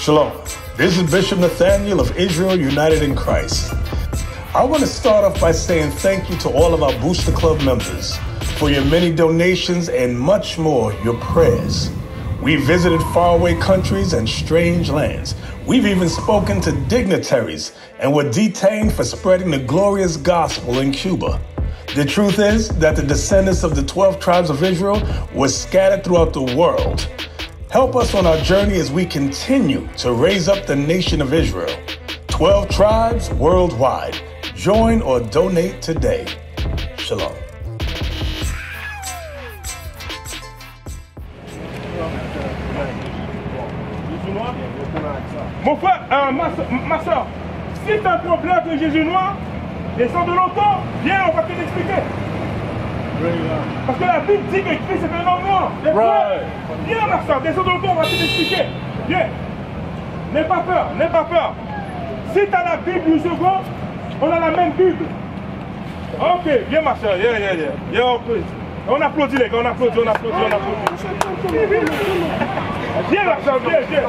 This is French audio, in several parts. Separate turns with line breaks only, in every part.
Shalom. This is Bishop Nathaniel of Israel United in Christ. I want to start off by saying thank you to all of our Booster Club members for your many donations and much more, your prayers. We visited faraway countries and strange lands. We've even spoken to dignitaries and were detained for spreading the glorious gospel in Cuba. The truth is that the descendants of the 12 tribes of Israel were scattered throughout the world. Help us on our journey as we continue to raise up the nation of Israel. 12 tribes worldwide. Join or donate today. Shalom.
Mon frère, ma soeur, si tu as un problème avec le Jésus noir, descends de l'auto, viens, on va te l'expliquer. Parce que la Bible dit que Christ est un homme noir. Viens, ma soeur, descends de l'auto, on va te l'expliquer. Viens. N'aie pas peur, n'aie pas peur. Si tu as la Bible du second, on a la même Bible. Ok, viens, ma soeur, viens, on applaudit les gars, on applaudit. Viens, ma soeur, viens.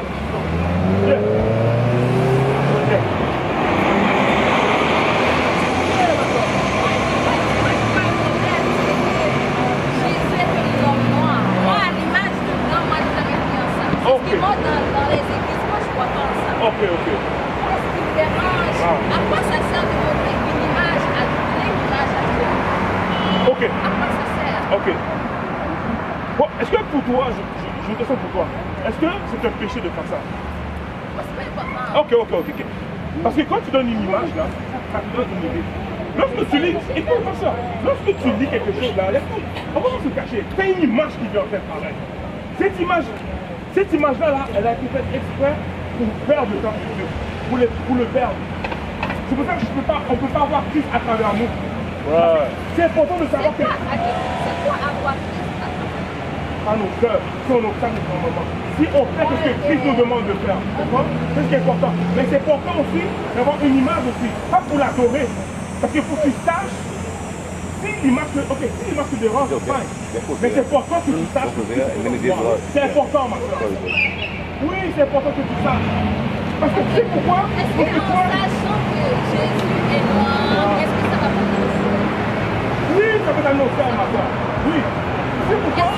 Dans les églises, moi je vois pas ça.
Ok.
Qu'est-ce qui me dérange? À quoi ça sert de montrer une image à Dieu?
Ok.
À quoi ça sert?
Ok. Bon, est-ce que pour toi, je me question pour toi, est-ce que c'est un péché de faire ça?
C'est pas important.
Ok. Parce que quand tu donnes une image là, ça te donne une idée. Lorsque tu lis, écoute pas ça. Lorsque tu lis quelque chose là, on va pas se cacher. C'est une image qui vient en faire pareil. Cette image-là, elle a été faite exprès pour perdre le temps de Dieu, pour le perdre. C'est pour ça que on ne peut pas avoir Christ à travers nous. Ouais. C'est important de savoir que...
C'est quoi avoir Christ à travers?
À nos cœurs, si on observe nos moments. Si on fait ce que Christ nous demande de faire, c'est ce qui est important. Mais c'est important aussi d'avoir une image aussi, pas pour l'adorer. Parce qu'il faut que tu saches, si l'image te dérange, fine. Mais c'est important que tu saches. C'est important, ma soeur. Oui, c'est important que tu saches. Parce que tu sais pourquoi?
Est-ce qu'en sachant que Jésus est noir, est-ce que ça va pas nous faire?
Oui, ça peut t'amener au faire, ma soeur. Oui. Tu sais pourquoi?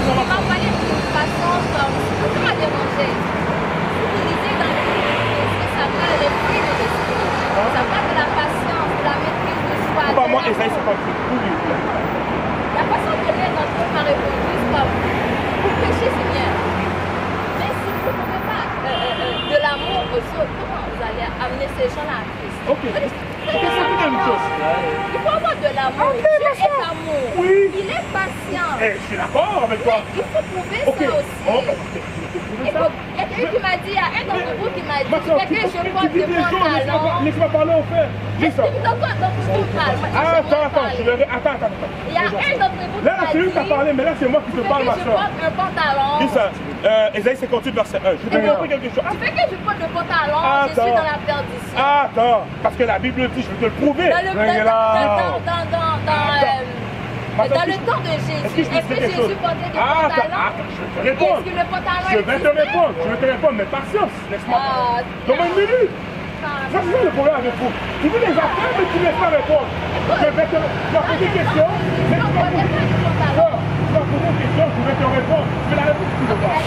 On va parler d'une façon comme ça m'a dérangé. Vous lisez dans le livre, ce que ça va, les fruits de l'esprit. Ça va de la patience, de la maîtrise de soi.
Moi, Esaïe 58. Oui.
La façon de l'être dans Dieu m'a répondu, c'est comme vous péchez, c'est bien. Mais si vous ne pouvez pas de l'amour aux autres, comment vous allez amener ces gens-là à Christ?
Ok. C'est une chose.
Il faut avoir de l'amour. Dieu est amour.
Oui.
Il est patient.
Je suis d'accord avec toi.
Mais il faut prouver ça aussi. Il y a quelqu'un qui m'a dit, il y a un d'entre vous qui m'a dit, fait que je porte de pantalon.
Laisse-moi parler au fait.
Attends. Il y a un d'entre vous qui
Là,
m'a
c'est lui qui a
dit,
parlé, mais là, c'est moi qui te parle, ma
je
soeur.
porte un pantalon.
Dis ça. Esaïe 58, verset 1. Je vais te montrer quelque chose.
Tu fais que je porte le pantalon, je suis dans la perdition.
Attends, parce que la Bible dit, je vais te le prouver.
Dans le temps de Jésus, est-ce que Jésus portait des pantalons?
Je vais te répondre.
Est-ce que le pantalon
Je vais te répondre, mais patience, laisse-moi. Donne-moi une minute. Ça, c'est le problème avec vous. Tu veux les affaires, mais tu ne laisses pas répondre. Je vais te poser une question. Tu vas poser une question, je vais te répondre. Je vais la répondre si tu veux pas.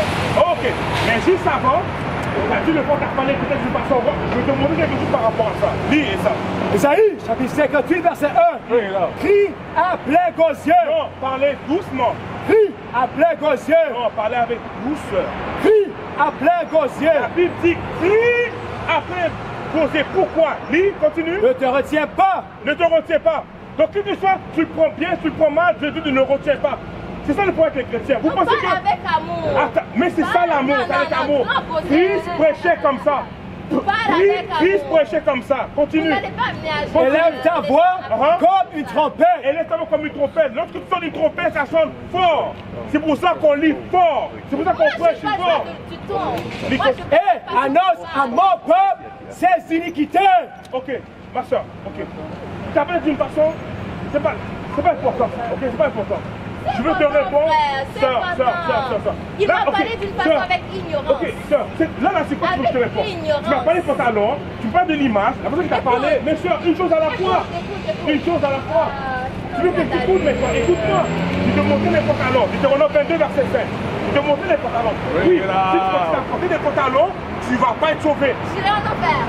Ok, mais juste avant, on a dit le porte à parler peut-être d'une façon. Je vais te montrer quelque chose par rapport à ça. Lis ça.
Esaïe, chapitre 58, verset 1.
Oui, là.
Crie à plein gros yeux.
Non, parlez doucement.
Crie à plein gros yeux.
Non, parlez avec douceur.
Crie à plein gros yeux.
La Bible dit crie à plein gros yeux. Pourquoi? Lis, continue.
Ne te retiens pas.
Ne te retiens pas. Donc, que tu sois, tu le prends bien, tu le prends mal, Jésus ne le retient pas. C'est ça le problème avec les chrétiens. Vous pensez que...
avec amour.
Attends, mais c'est ça l'amour, c'est avec amour. Christ prêchait comme ça. Christ prêchait comme ça. Continue.
Vous n'allez pas amener à
Élève ta voix comme une trompette.
Élève ta voix comme une trompette. Lorsque tu sonnes une trompette, ça sonne fort. C'est pour ça qu'on lit fort. C'est pour ça qu'on prêche fort.
Et annonce à mon peuple ses iniquités.
Ok, ma soeur, ok. Tu t'appelles d'une façon, c'est pas important, ok, c'est pas important. Je veux te répondre, soeur.
Il va parler d'une façon avec ignorance.
Ok, soeur, là c'est quoi que je te réponds? Tu m'as parlé de pantalon, tu me parles de l'image, la personne qui t'a parlé, mais soeur, une chose à la fois. Une chose à la fois. Tu veux que tu écoutes maintenant, écoute-moi. Je te montrer les pantalons, Deutéronome 22 verset 5. Je te montrer les pantalons. Oui, si tu continues à porter des pantalons, tu ne vas pas être sauvé.
J'irai en enfer.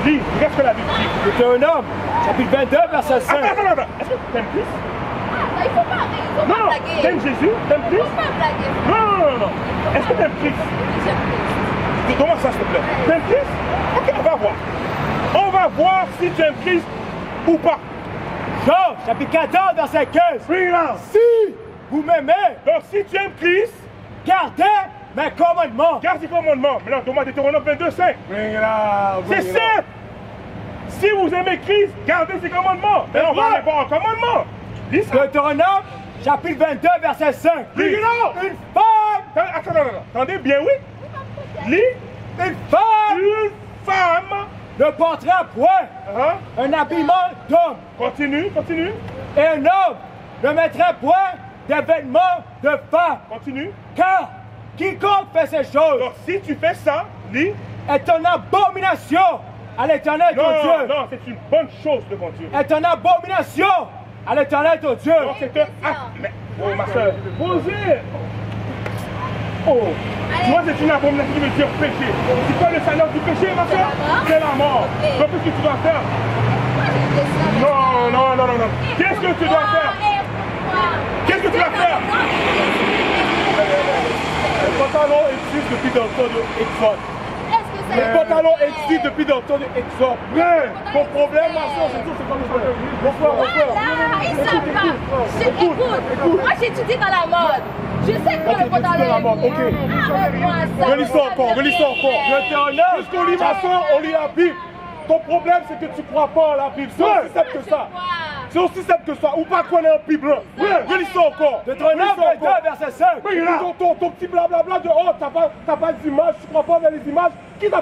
Lis, regarde ce que la Bible dit.
Deutéronome, chapitre 22, verset 5.
Attends. Est-ce que tu aimes Christ?
Il faut pas blaguer.
T'aimes Jésus? T'aimes
Il
Christ?
faut pas blaguer.
Non. Est-ce que t'aimes Christ?
J'aime Christ.
Comment ça, s'il te plaît? T'aimes Christ? Ok, on va voir. On va voir si tu aimes Christ ou pas.
Jean, chapitre 14, verset 15. Si vous m'aimez,
Donc, si tu aimes Christ,
gardez mes commandements.
garde ses commandements. Maintenant, demande Deutéronome 22, 5. C'est simple. Si vous aimez Christ, gardez ses commandements. Et on va aller voir un commandement. Lis ça.
Deutéronome, chapitre 22, verset 5.
Lis.
Une femme,
Attends. Attendez bien, oui. Lis.
une femme
Une femme.
ne portera point un habillement d'homme.
Continue.
Et un homme ne mettra point des vêtements de femme.
Continue.
Car quiconque fait ces choses
Donc, si tu fais ça, lis.
est une abomination à l'Éternel ton Dieu.
Non, c'est une bonne chose devant Dieu.
Est une abomination à l'Éternel ton Dieu.
Donc, c'est un acte. Mais, oh, ma soeur, posez. Oh, tu vois, c'est une abomination qui veut dire péché. C'est quoi le salaire du péché, ma soeur? C'est la mort. Donc, qu'est-ce que tu dois faire? Non. Qu'est-ce que tu dois faire? Qu'est-ce que tu vas faire? Le pantalon existe depuis dans le temps de Exode. Le pantalon existe depuis dans le temps de Exode. Mais ton problème, ma soeur, c'est tout ce qu'on nous fait. Bonsoir.
Écoute, moi j'étudie dans la mode. Je sais que le pantalon est bien.
Relis ça encore. Puisqu'on lit ma soeur, on lit la Bible. Ton problème, c'est que tu ne crois pas à la Bible. C'est aussi simple que ça. C'est aussi simple que ça. Ou pas qu'on est en Bible. Relis ça encore.
Deutéronome 22, verset 5.
Ton petit blablabla de oh, t'as pas d'image, tu crois pas dans les images. Qui t'a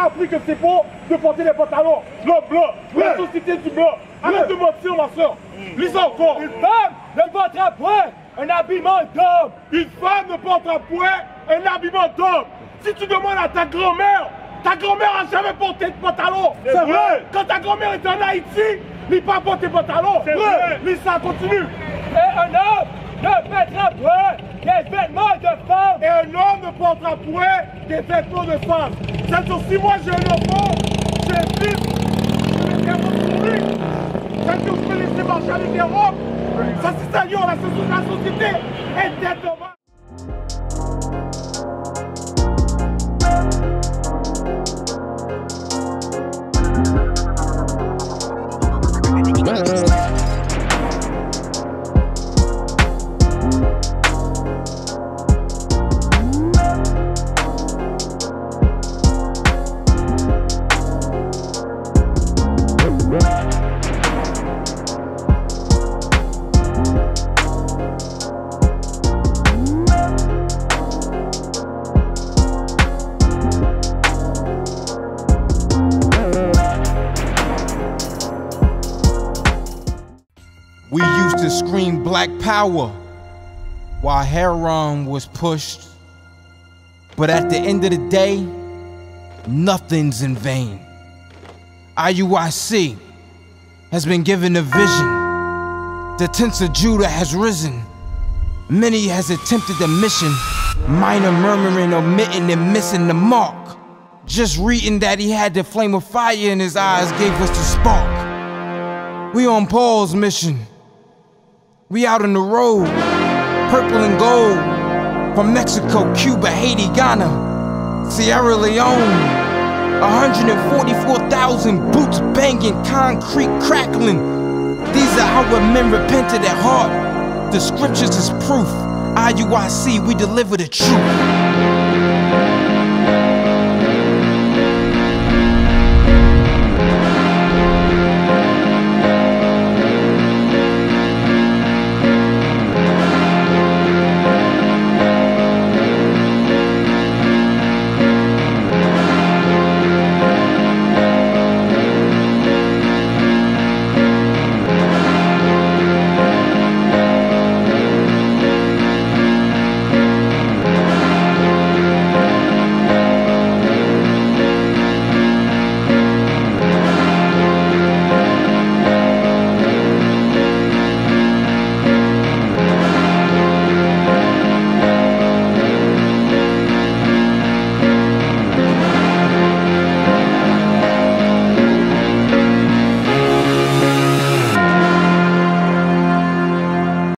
appris que c'est beau de porter des pantalons? Blanc. La société du blanc. Arrête de mentir, ma soeur. Lis ça encore.
Une femme ne portera point un habillement d'homme.
Une femme ne portera point un habillement d'homme. Si tu demandes à ta grand-mère a jamais porté de pantalon. C'est vrai. Quand ta grand-mère était en Haïti, il n'a pas porté de pantalon. C'est vrai. Lis ça, continue.
Et un homme ne mettra point des vêtements de femme.
Et un homme ne portera point des vêtements de femme. C'est-à-dire, si moi j'ai un enfant, j'ai un fils, je vais faire mon souris. C'est-à-dire, je vais laisser marcher avec des robes. Ça, c'est ça, la société est tête normale.
We used to scream Black Power while Heron was pushed. But at the end of the day, nothing's in vain. IUIC has been given a vision. The tents of Judah has risen. Many has attempted the mission. Minor murmuring, omitting, and missing the mark. Just reading that he had the flame of fire in his eyes gave us the spark. We on Paul's mission. We out on the road, purple and gold, from Mexico, Cuba, Haiti, Ghana, Sierra Leone. 144,000 boots banging, concrete crackling. These are our men repented at heart. The scriptures is proof. IUIC, we deliver the truth.